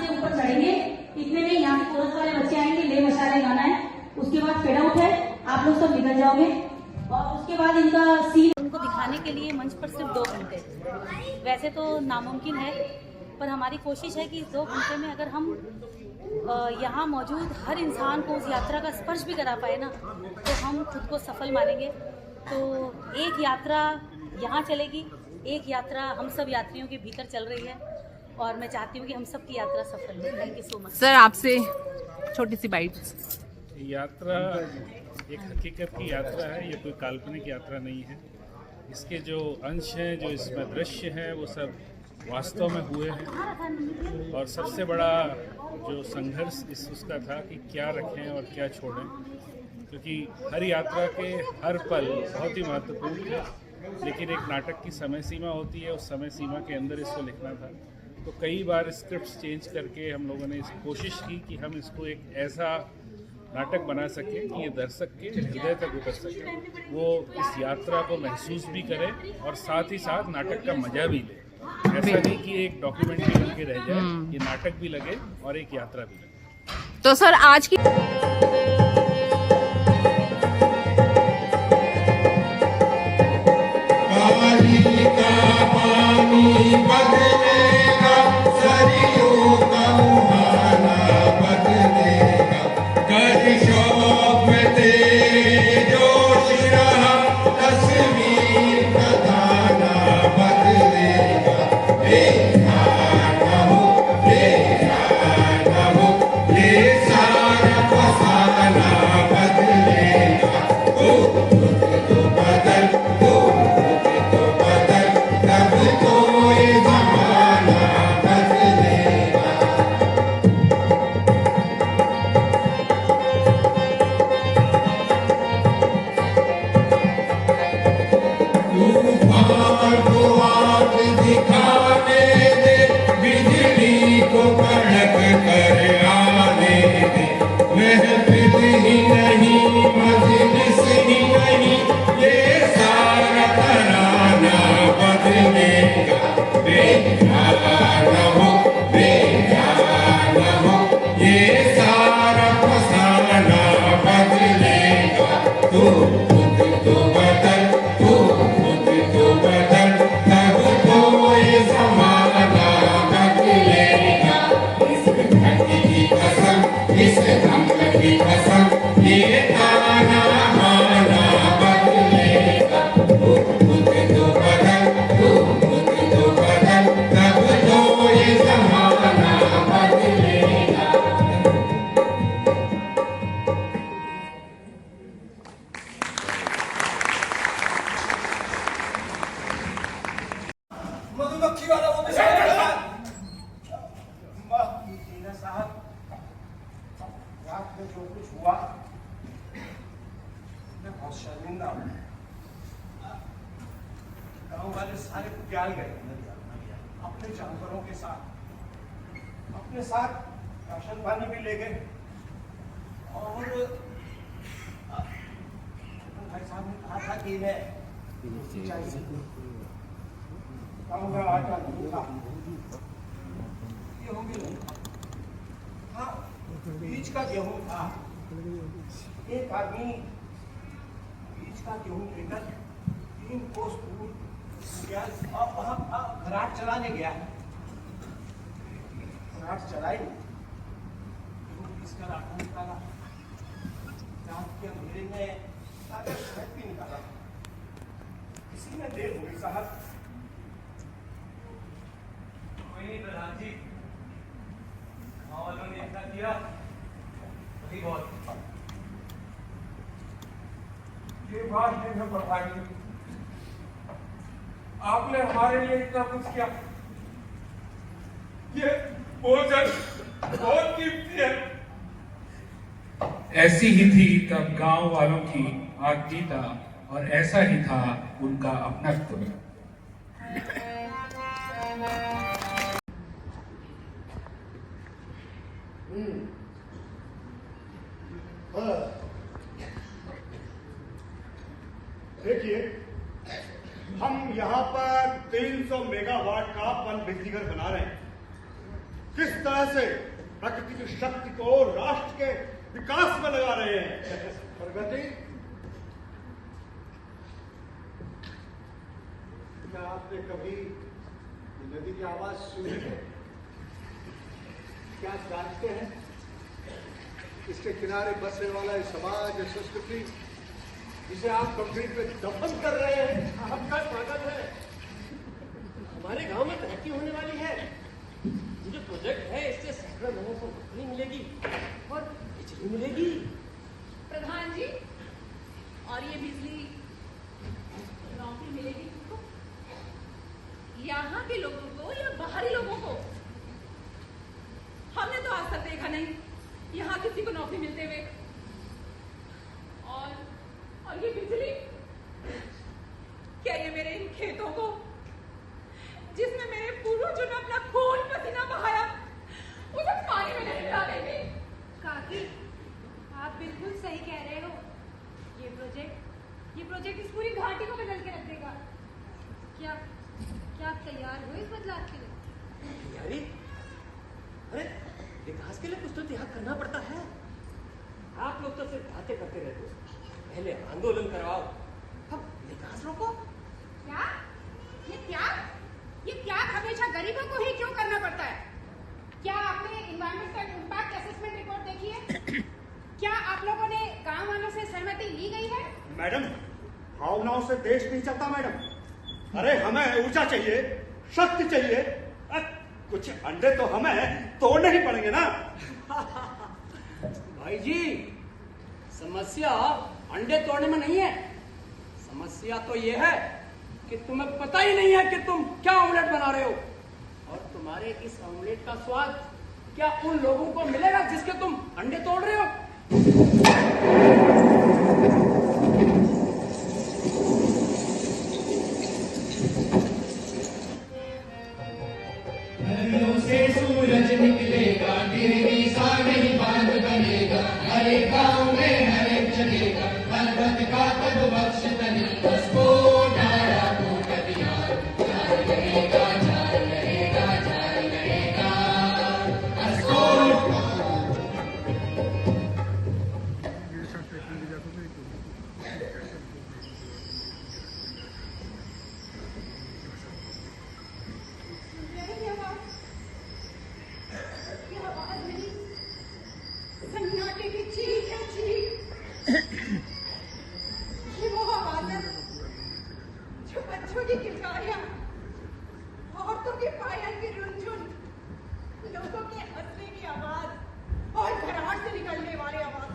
से ऊपर चढ़ेंगे। इतने में यहाँ कोरस वाले बच्चे आएंगे, ले मशाले गाना है, उसके बाद फेड आउट है, आप लोग सब निकल जाओगे और उसके बाद इनका सीन उनको दिखाने के लिए मंच पर सिर्फ 2 घंटे। वैसे तो नामुमकिन है, पर हमारी कोशिश है कि 2 घंटे में अगर हम यहाँ मौजूद हर इंसान को उस यात्रा का स्पर्श भी करा पाए ना, तो हम खुद को सफल मानेंगे। तो एक यात्रा यहाँ चलेगी, एक यात्रा हम सब यात्रियों के भीतर चल रही है और मैं चाहती हूँ कि हम सब की यात्रा सफल हो। Thank you so much. Sir, आपसे छोटी सी बाइट। यात्रा एक हकीकत की यात्रा है, ये कोई काल्पनिक यात्रा नहीं है। इसके जो अंश हैं, जो इसमें दृश्य हैं, वो सब वास्तव में हुए हैं। और सबसे बड़ा जो संघर्ष उसका था कि क्या रखें और क्या छोड़ें, क्योंकि हर यात्रा के हर पल बहुत ही महत्वपूर्ण है, लेकिन एक नाटक की समय सीमा होती है, उस समय सीमा के अंदर इसको लिखना था। तो कई बार स्क्रिप्ट्स चेंज करके हम लोगों ने इस कोशिश की कि हम इसको एक ऐसा नाटक बना सके कि ये दर्शक के हृदय तक उतर सके, वो इस यात्रा को महसूस भी करे और साथ ही साथ नाटक का मजा भी ले। ऐसा नहीं कि एक डॉक्यूमेंट्री बन के रह जाए, ये नाटक भी लगे और एक यात्रा भी लगे। तो सर, आज की जो कुछ हुआ मैं बहुत शर्मिंदा हूँ। गाँव वाले सारे प्यार गए अपने जानवरों के साथ, अपने साथ राशन पानी भी ले गए। और भाई साहब ने कहा था कि मैं गाँव का आटा दूंगा, गेहूँ भी लूंगा। हाँ, बीज का गेहूँ था। एक आदमी बीज का गेहूँ लेकर 3 कोस दूर घराट चलाने गया। घराट चलाई, इसका राशन निकाला, रात के अंधेरे में सारा शहद भी निकाला। इसी में देर हो गई साहब। कोई नहीं प्रधान जी, गाँव वालों ने ऐसा किया वही बहुत। ये बात है प्रधान जी, आपने हमारे लिए इतना कुछ किया, ये भोजन बहुत कीमती है। ऐसी ही थी तब गांव वालों की आत्मीयता और ऐसा ही था उनका अपनत्व। देखिए, हम यहाँ पर 300 मेगावाट का पन बिजली घर बना रहे हैं। किस तरह से प्रकृति की शक्ति को राष्ट्र के विकास में लगा रहे हैं। प्रगति, क्या आपने कभी नदी की आवाज सुनी है? क्या आप जानते हैं इसके किनारे बसने वाला ये समाज, संस्कृति जिसे आप कंक्रीट में दफन कर रहे हैं, आपका स्वागत है। हमारे गांव में तरक्की होने वाली है। ये जो प्रोजेक्ट है इससे सैकड़ों लोगों को नौकरी मिलेगी और बिजली मिलेगी। प्रधान जी, और ये बिजली नौकरी मिलेगी किसको? यहाँ के लोगों को या बाहरी लोगों को? हमने तो आज तक देखा नहीं यहाँ किसी को नौकरी मिलते हुए। और ये बिजली, क्या ये मेरे इन खेतों को, जिसमें मेरे पूर्वजों ने अपना खून पसीना बहाया, उसे पानी में नहीं मिला देगी? काकी, आप बिल्कुल सही कह रहे हो। ये प्रोजेक्ट इस पूरी घाटी को बदल के रख देगा। क्या आप तैयार हो इस बदलाव के लिए? तैयारी? अरे विकास के लिए कुछ तो त्याग करना पड़ता है। आप लोग तो सिर्फ बातें करते रहते हो। पहले आंदोलन करवाओ, अब विकास रोको। क्या? ये त्याग हमेशा गरीबों को ही क्यों करना पड़ता है? क्या आपने एनवायरमेंटल इम्पैक्ट असेसमेंट रिपोर्ट देखी है? क्या आप लोगों ने गांव वालों से सहमति ली गई है? मैडम, भावनाओं से देश नहीं चलता मैडम। अरे हमें ऊर्जा चाहिए, शक्ति चाहिए। कुछ अंडे तो हमें तोड़ने ही पड़ेंगे ना। भाई जी, समस्या अंडे तोड़ने में नहीं है। समस्या तो ये है कि तुम्हें पता ही नहीं है कि तुम क्या ऑमलेट बना रहे हो, और तुम्हारे इस ऑमलेट का स्वाद क्या उन लोगों को मिलेगा जिसके तुम अंडे तोड़ रहे हो? से सूरज निकलेगा, गिरगी सा नहीं बांध बनेगा, हर एक गाँव में हर एक जगह का पर्वत का कद बख्श तनी, उसको डारा को कदिया जारी रहेगा, जारी रहेगा, जारी रहेगा, उसको सन्नाटे की चीख है, चीख। ये वो आवाज है जो बच्चों की किलकारियां, औरतों की पायल की रुनझुन, लोगों के हंसने की आवाज और घराट से निकलने वाली आवाज